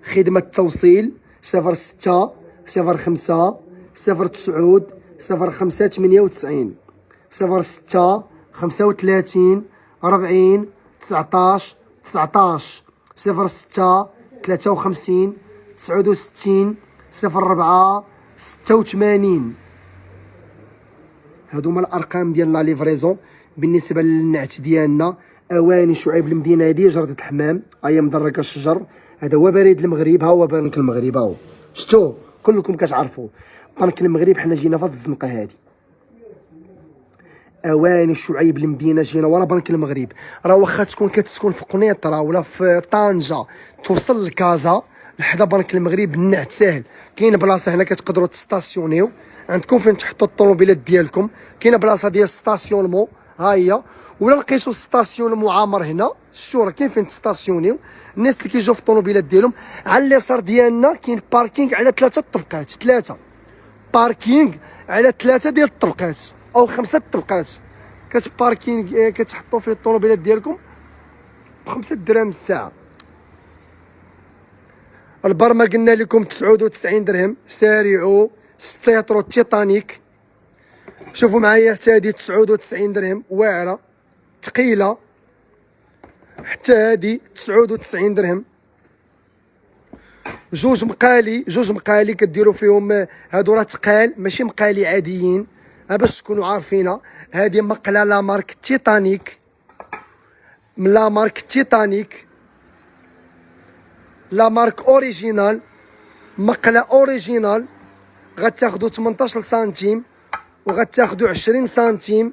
خدمه التوصيل 06 05 09 05 98 06 35 40 19 19 06 53 69 04 86. هادو هما الارقام ديال لا ليفريزون. بالنسبه للنعت ديالنا اواني شعيب المدينه هادي جرده الحمام، هيا مدركه الشجر. هذا هو بريد المغرب، ها هو بنك المغرب، ها هو شتو كلكم كتعرفوا بنك المغرب. حنا جينا في هاد الزنقه هادي. اواني شعيب المدينه جينا ورا بنك المغرب. راه واخا تكون كتسكن في قنيطره ولا في طنجه توصل لكازا لحدا بنك المغرب النعت ساهل. كاين بلاصه هنا كتقدروا تستاسيونيو عندكم فين تحطوا الطوموبيلات ديالكم. كاينه بلاصه ديال ستاسيونمون ها هي، ولا لقيتوا ستاسيونمون عامر هنا شتو راه كاين فين تستاسيونيو. الناس اللي كيجيو في الطوموبيلات ديالهم على اليسار ديالنا كاين باركينغ على 3 طبقات، 3 باركينغ على 3 ديال الطبقات او 5 طبقات. كتباركينغ كتحطوا فيه الطوموبيلات ديالكم ب5 دراهم الساعه. البرمه قلنا لكم 99 درهم. سارعوا، 6 يطرو تيتانيك. شوفوا معايا حتى هادي 99 درهم، واعره ثقيله. حتى هادي 99 درهم. جوج مقالي كديروا فيهم، هادو راه تقال ماشي مقالي عاديين، باش تكونوا عارفينها. هادي مقله لا مارك تيتانيك، من لا مارك تيتانيك، لا مارك اوريجينال، مقله اوريجينال. غتاخدوا 18 سنتيم وغتاخدوا 20 سنتيم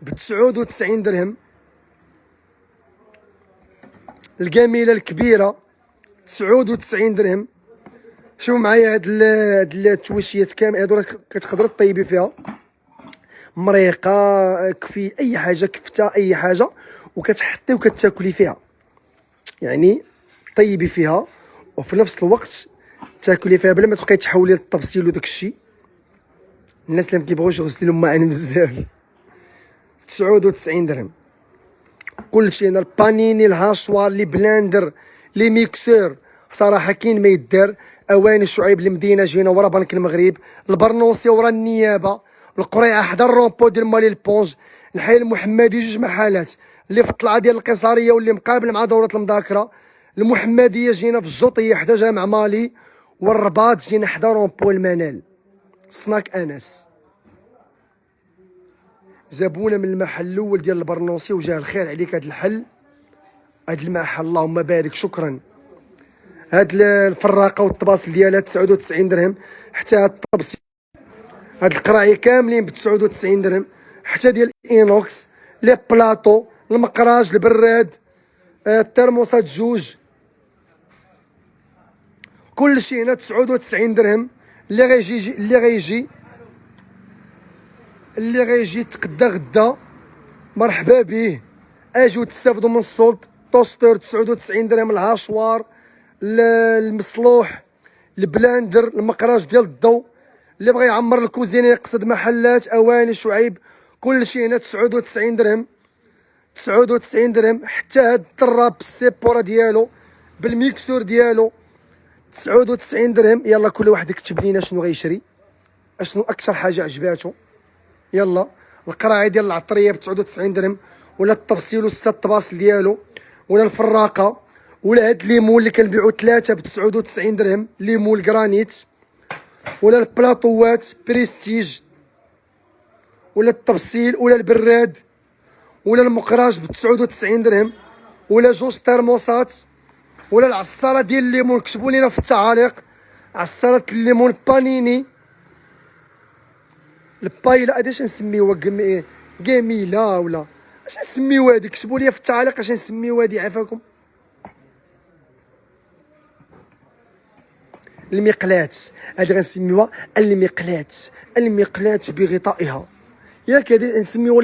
ب 99 درهم. الجميله الكبيره 99 درهم. شوفوا معايا هاد التويشيات كامل، هادو راه كتقدري طيبي فيها مريقه، كفي اي حاجه، كفته اي حاجه، وكتحطي وكتاكلي فيها، يعني طيبي فيها وفي نفس الوقت تاكلي فيها بلا ما تبقاي تحولي للطبسيل وداك الشيء. الناس اللي ما كيبغيوش يغسلوا معانا بزاف. 99 درهم. كلشي هنا، البانيني، الهاشوار، لي بلاندر، لي ميكسور، صراحه كاين ما يدار. اواني شعيب المدينه جينا ورا بنك المغرب، البرنوسي ورا النيابه، القريعه حدا الرومبو ديال مالي البونج، الحي المحمدي جوج محلات، اللي في الطلعه ديال القيصريه واللي مقابل مع دوره المذاكره. المحمديه جينا في الجوطيه حدا جامع مالي، والرباط جينا حدا رومبو المنال، سناك انس. جابونا من المحل الاول ديال البرنوسي وجاه الخير عليك هاد الحل، هاد المحل اللهم بارك، شكرا. هاد الفراقه والطباصل ديالها 99 درهم. حتى هاد الطبسي، هاد القراعي كاملين ب 99 درهم. حتى ديال الاينوكس، لي بلاطو، المقراج، البراد، الترموسات جوج، كلشي هنا 99 درهم. اللي غيجي يتقدى غدا مرحبا به، اجيو تستافدوا من السلط. توستر 99 درهم. الهاشوار، المصلوح، البلاندر، المقراج ديال الضو، اللي بغى يعمر الكوزينه يقصد محلات اواني شعيب، كلشي هنا 99 درهم. 99 درهم. حتى هاد الطراب بالسيبورا ديالو بالميكسور ديالو 99 درهم. يلا كل واحد يكتب لينا شنو غيشري، اشنو اكثر حاجه عجباتو. يلا القراعي ديال العطريه ب 99 درهم، ولا الطبسيل والسته الطباصل ديالو، ولا الفراقه، ولا هاد الليمون اللي كنبيعو 3 ب 99 درهم، ليمون الكرانيت، ولا البلاطوات بريستيج، ولا الطبسيل، ولا البراد، ولا المقراج ب 99 درهم، ولا جوج ترموسات، ولا العصاره ديال الليمون. كتبوا لينا في التعاليق عصاره الليمون بانيني، البايلا هادي اش نسميوها، جميله ولا اش نسميوها هادي؟ كتبوا لي في التعاليق اش نسميوها هادي عافاكم. المقلات هادي غنسميوها المقلات بغطائها، ياك هادي نسميوها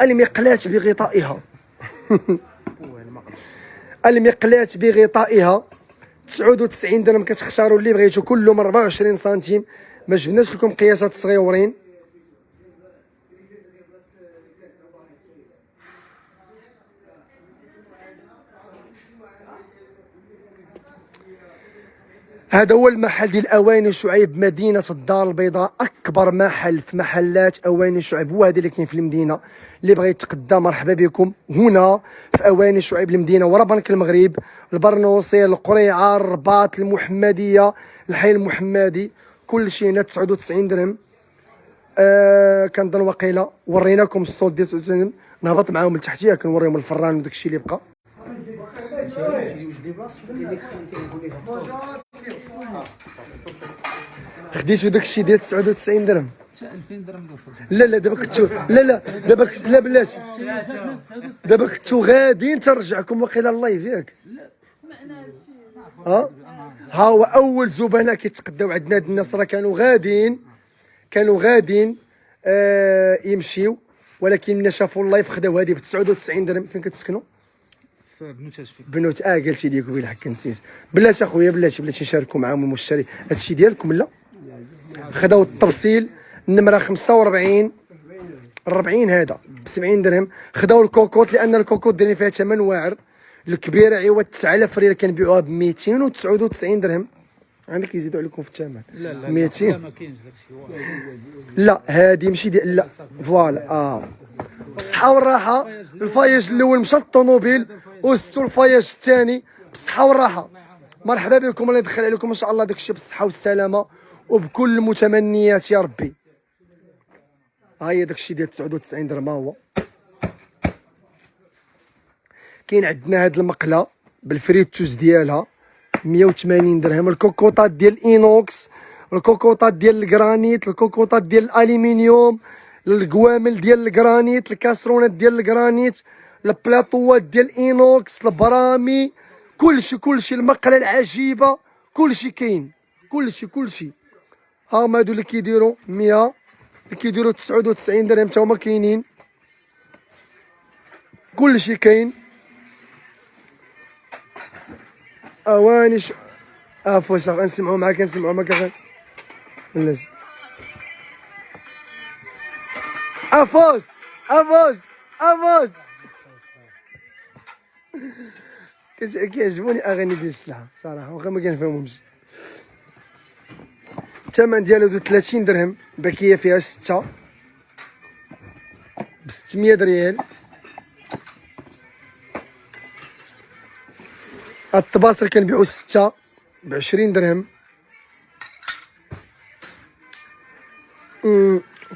المقلات بغطائها. المقلات بغطائها 99 درهم. كتختاروا اللي بغيتو، كلهم 24 سنتيم. ما جبناش لكم قياسات صغيورين. هذا هو المحل ديال اواني شعيب مدينه الدار البيضاء، اكبر محل في محلات اواني شعيب هو هذا اللي كاين في المدينه. اللي بغى يتقدى مرحبا بكم هنا في اواني شعيب المدينه ورا بنك المغرب، البرنوصي، القريعه، الرباط، المحمديه، الحي المحمدي، كل شيء هنا 99 درهم. كنظن وقيله وريناكم الصوت ديال 99 درهم. نهبط معاهم لتحتيه كنوريهم الفران وداك الشيء اللي بقى. خديتو داك الشيء ديال 99 درهم. 2000 درهم لا دابا كنتو لا بلاتي دابا كنتو غاديين ترجعكم وقيله اللايف ياك. ها هو اول زبناء كيتقداو عندنا. هاد الناس راه كانوا غاديين يمشيو، ولكن ملي شافوا اللايف خداو هادي ب 99 درهم. فين كتسكنوا؟ في بنوت اشفي. بنوت. قلتي لي قبيله حك نسيت. بلاتي اخويا بلاتي نشاركوا معاهم المشتري. هادشي ديالكم لا؟ خداو التفصيل النمره 45 40 هذا ب 70 درهم. خداو الكوكوط لان الكوكوط دايرين فيها ثمن واعر. الكبيره عوض 9000 ريال كنبيعوها ب 299 درهم. عندك يزيدوا عليكم في الثمن. لا لا 200. لا ما كاينش داكشي. لا هذه ماشي ديال لا فوالا بالصحة والراحة. الفايج الأول مشى للطوموبيل وزدتو الفايج الثاني بالصحة والراحة. مرحبا بكم، الله يدخل عليكم إن شاء الله داكشي بالصحة والسلامة وبكل المتمنيات يا ربي. ها هي داكشي ديال 99 درهم. ها هو كاين عندنا هاد المقلة بالفريتوز ديالها 180 درهم. الكوكوطات ديال الإينوكس، الكوكوطات ديال الجرانيت، الكوكوطات ديال الألمنيوم، القوامل ديال الجرانيت، الكاسرونات ديال الجرانيت، البلاطوات ديال الإينوكس، البرامي، كلشي المقلة العجيبة كلشي كاين. كلشي ها هما هادو اللي كيديروا 100 اللي كيديروا 99 درهم تا هما كاينين. كلشي كاين. اواني فوسخ نسمعوا معاك لازم افوس كيعجبوني اغاني ديال السلعه صراحه واخا ما كنفهمهمش. الثمن ديالو 30 درهم. باكيه فيها 6 ب 600 ريال. الطباصر كنبيعو 6 ب 20 درهم.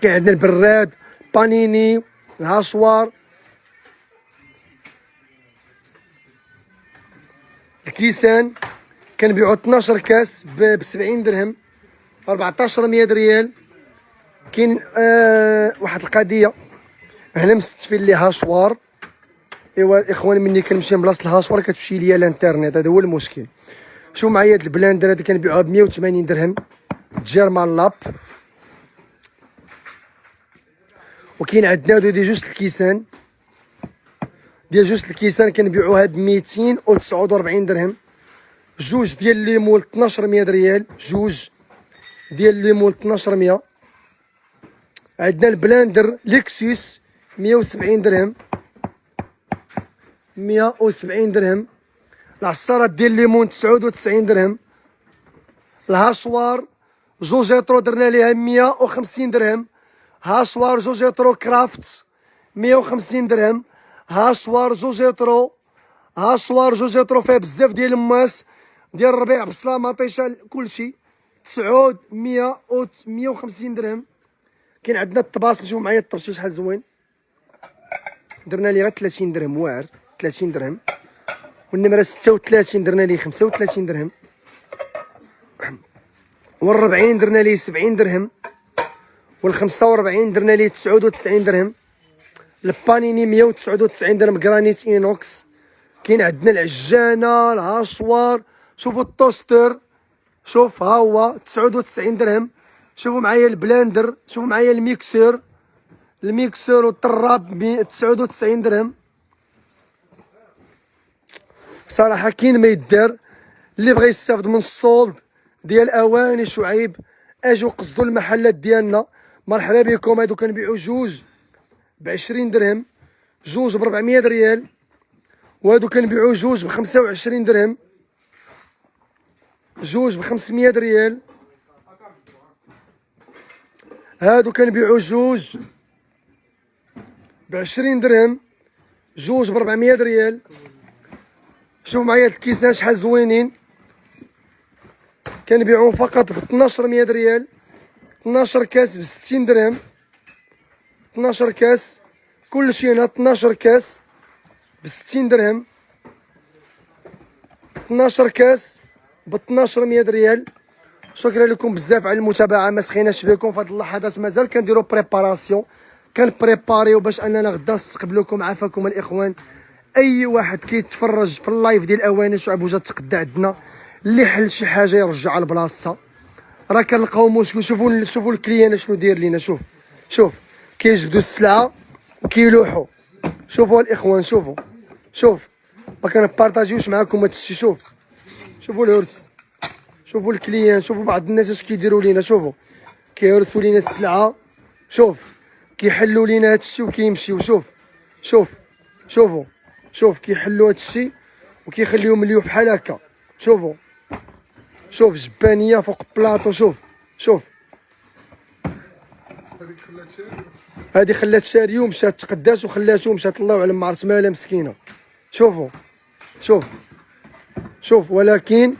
كاين عندنا البراد، بانيني، الهاشوار، الكيسان كنبيعو 12 كاس ب 70 درهم 1400 ريال. كاين واحد القضيه هنا مستفين لي هاشوار. ايوا الاخوان مني كنمشي لبلاصه الهاشوار كتمشي ليا الانترنت، هذا هو المشكل. شوف معايا هاد البلاندر هذا كنبيعوها ب 180 درهم جيرمان لاب. وكاين عندنا هادو ديال جوج الكيسان كنبيعوها ب 249 درهم. جوج ديال الليمون 1200 ريال. جوج ديال الليمون 1200. عندنا البلاندر ليكسوس 170 درهم 170 درهم. العصارات ديال الليمون 99 درهم. الهاشوار جوجيترو درنا ليها 150 درهم. هاشوار جوجيترو كرافت 150 درهم. هاشوار جوجيترو فيها بزاف ديال الماس ديال الربيع بصله مطيشه كلشي 150 درهم. كاين عندنا الطباس. نشوف معايا الطبشي شحال زوين. درنا ليه غير 30 درهم واعر 30 درهم. والنمره 36 درنا ليه 35 درهم. وال40 درنا ليه 70 درهم. وال45 درنا ليه 99 درهم. البانيني 199 درهم جرانيت اينوكس. كاين عندنا العجانه الهاشوار. شوفوا التوستر شوف ها هو 99 درهم. شوفوا معايا البلاندر. شوفوا معايا الميكسور والطراب 99 درهم. صراحه كاين ما يدار. اللي بغى يستافد من السولد ديال اواني شعيب اجوا قصدوا المحلات ديالنا. مرحبا بكم. هادو كنبيعوا جوج ب 20 درهم. جوج ب 400 ريال. وهادو كنبيعوا جوج ب 25 درهم. جوج ب 500 ريال. هادو كنبيعوا جوج ب 20 درهم. جوج ب 400 ريال. شوف معايا الكيسان شحال زوينين. كنبيعوهم فقط ب 1200 ريال. 12 كاس ب 60 درهم. 12 كاس كلشي هنا 12 كاس ب 60 درهم. 12 كاس ب 1200 ريال. شكرا لكم بزاف على المتابعه. ما سخيناش بكم في هذه اللحظات. مازال كنديروا بريباراسيون كنبريباريو باش اننا غدا نستقبلوكم. عافاكم الاخوان. اي واحد كيتفرج في اللايف ديال اواني شعب وجا تقدى عندنا اللي حل شي حاجه يرجعها لبلاصتها. راه كنلقاو مشكل. شوفوا الكليان شنو داير لينا. شوف كيجبدوا السلعه وكيلوحوا. شوفوا الاخوان شوف ما كنبارطاجيوش معاكم هذا الشيء. شوفوا العرس. شوفوا الكليان. شوفوا بعض الناس اش كيديروا لينا. شوفوا كيهرسوا لينا السلعه. شوف كيحلوا لينا هادشي وكيمشيو. شوف كيحلوا هادشي وكيخليو مليوف بحال هكا. شوف جبانيه فوق بلاطو. شوف هادي خلات شاريو مشات تقداش وخلاتو ومشات الله اعلم ما عرفت مالها مسكينه. شوف ولكن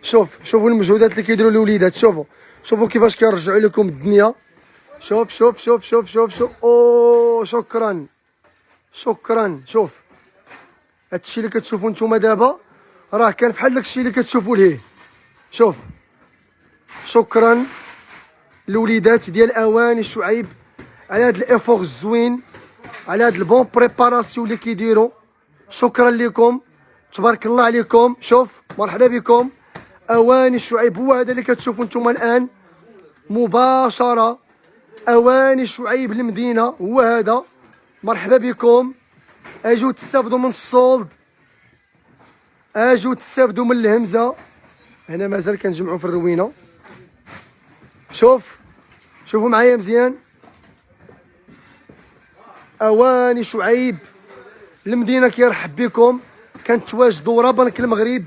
شوفوا المجهودات اللي كيديروا الوليدات. شوفوا كيفاش كيرجعوا لكم الدنيا. شوف اوه شكرا. شوف هادشي اللي كتشوفوا نتوما دابا راه كان بحال داكشي اللي كتشوفوا ليه. شوف شكرا الوليدات ديال اواني شعيب على هاد الافور الزوين، على هاد البون بريباراسيون اللي كيديروا. شكرا لكم تبارك الله عليكم. شوف مرحبا بكم اواني شعيب. هو هذا اللي كتشوفوا نتوما الان مباشره. اواني شعيب المدينه هو هذا. مرحبا بكم. اجوا تستافدوا من الصولد، اجوا تستافدوا من الهمزه. هنا مازال كنجمعوا في الروينه. شوفوا معايا مزيان. اواني شعيب المدينه كيرحب بكم. كنتواجدوا ورا بنك المغرب.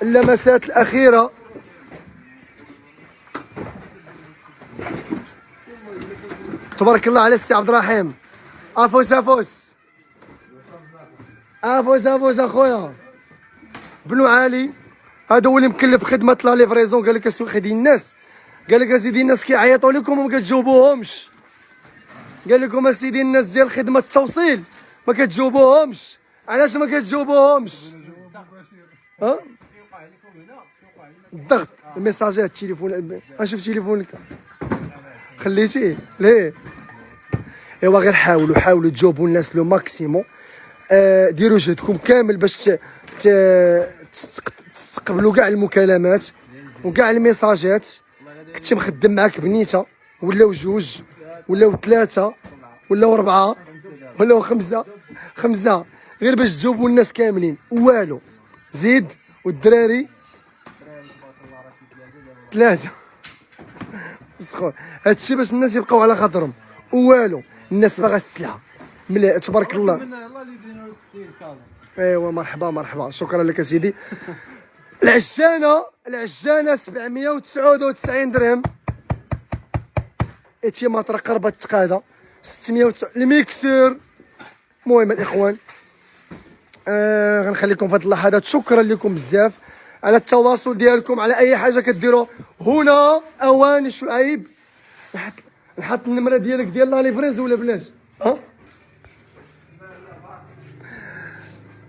اللمسات الاخيره تبارك الله على السي عبد الرحيم. افوس اخويا بنو علي. هذا هو اللي مكلف خدمه لا ليفريزون. قال لك اسوي خدي الناس، قال لك اسيدي الناس كيعيطوا لكم وما كتجاوبوهمش. قال لكم اسيدي الناس ديال خدمه التوصيل ما كتجاوبوهمش. علاش ما كتجاوبوهمش؟ ها الضغط الميساجات التليفون. نشوف تليفونك خليتيه ليه؟ ايوا غير حاولوا تجاوبوا الناس لو ماكسيموم. ديروا جهدكم كامل باش تستقبلوا كاع المكالمات وكاع الميساجات. كنت مخدم معاك بنيته ولاو جوج ولاو ثلاثه ولاو اربعه ولاو خمسه غير باش تجاوبوا الناس كاملين. والو زيد والدراري ثلاثه. سخون هادشي باش الناس يبقاو على خاطرهم. والو الناس باغا السلعه مليح تبارك الله. ايوا مرحبا شكرا لك سيدي. العجانه 799 درهم. هادشي مطرق قربة تقاده 609. الميكسور. المهم الاخوان غنخليكم في هاد اللحظات. شكرا لكم بزاف على التواصل ديالكم، على اي حاجه كديروا هنا. اواني شعيب نحط النمره ديالك ديال لا ليفريز ولا بلاش؟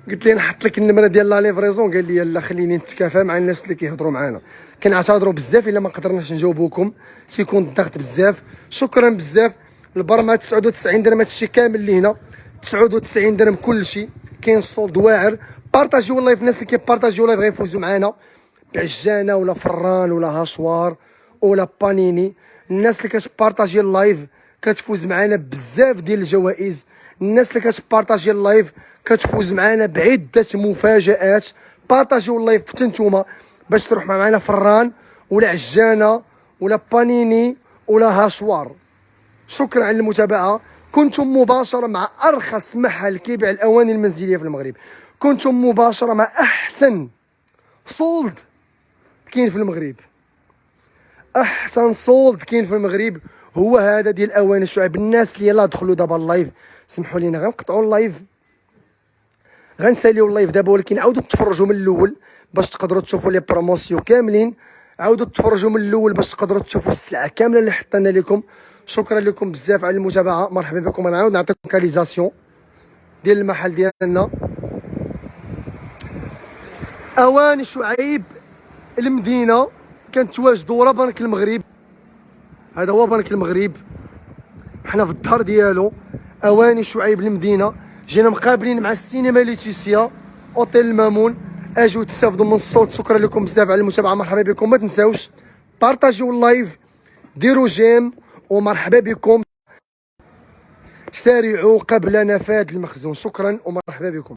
قلت لي نحط لك النمره ديال لا ليفريزون. قال لي لا خليني نتكافى مع الناس اللي كيهضروا معنا. كنعتذروا بزاف الا ما قدرناش نجاوبوكم، كيكون الضغط بزاف. شكرا بزاف. البرمه 99 درهم هادشي كامل اللي هنا 99 درهم كلشي. كاين الصولد واعر. بارطاجيو اللايف. الناس اللي كيبارطاجيو اللايف غيفوزوا معنا بعجانه ولا فران ولا هاشوار ولا بانيني. الناس اللي كتبارطاجي اللايف كتفوز معنا بزاف ديال الجوائز. الناس اللي كتبارطاجي اللايف كتفوز معنا بعده مفاجآت. بارطاجيو اللايف حتى نتوما باش تروح معنا فران ولا عجانه ولا بانيني ولا هاشوار. شكرا على المتابعه. كنتم مباشره مع ارخص محل كيبيع الاواني المنزليه في المغرب. كنتم مباشره مع احسن صولد كاين في المغرب. احسن صولد كاين في المغرب هو هذا ديال اواني الشعيب. الناس اللي يلاه دخلوا دابا اللايف سمحوا لينا غنقطعوا اللايف، غنساليو اللايف دابا، ولكن عاودوا تفرجوا من الاول باش تقدروا تشوفوا لي بروموسيون كاملين. عاودوا تفرجوا من الاول باش تقدروا تشوفوا السلعه كامله اللي حطينا لكم. شكرا لكم بزاف على المتابعه. مرحبا بكم. غنعاود نعطيكم لوكاليزاسيون ديال المحل ديالنا. اواني شعيب المدينه. كنتواجدوا ورا بنك المغرب. هذا هو بنك المغرب، حنا في الظهر ديالو. اواني شعيب المدينه. جينا مقابلين مع السينما ليتيسيا اوتيل المامون. اجوا تستافدوا من الصوت. شكرا لكم بزاف على المتابعه. مرحبا بكم. ما تنساوش بارطاجيو اللايف، ديروا جيم، ومرحبا بكم. سارعوا قبل نفاذ المخزون. شكرا ومرحبا بكم.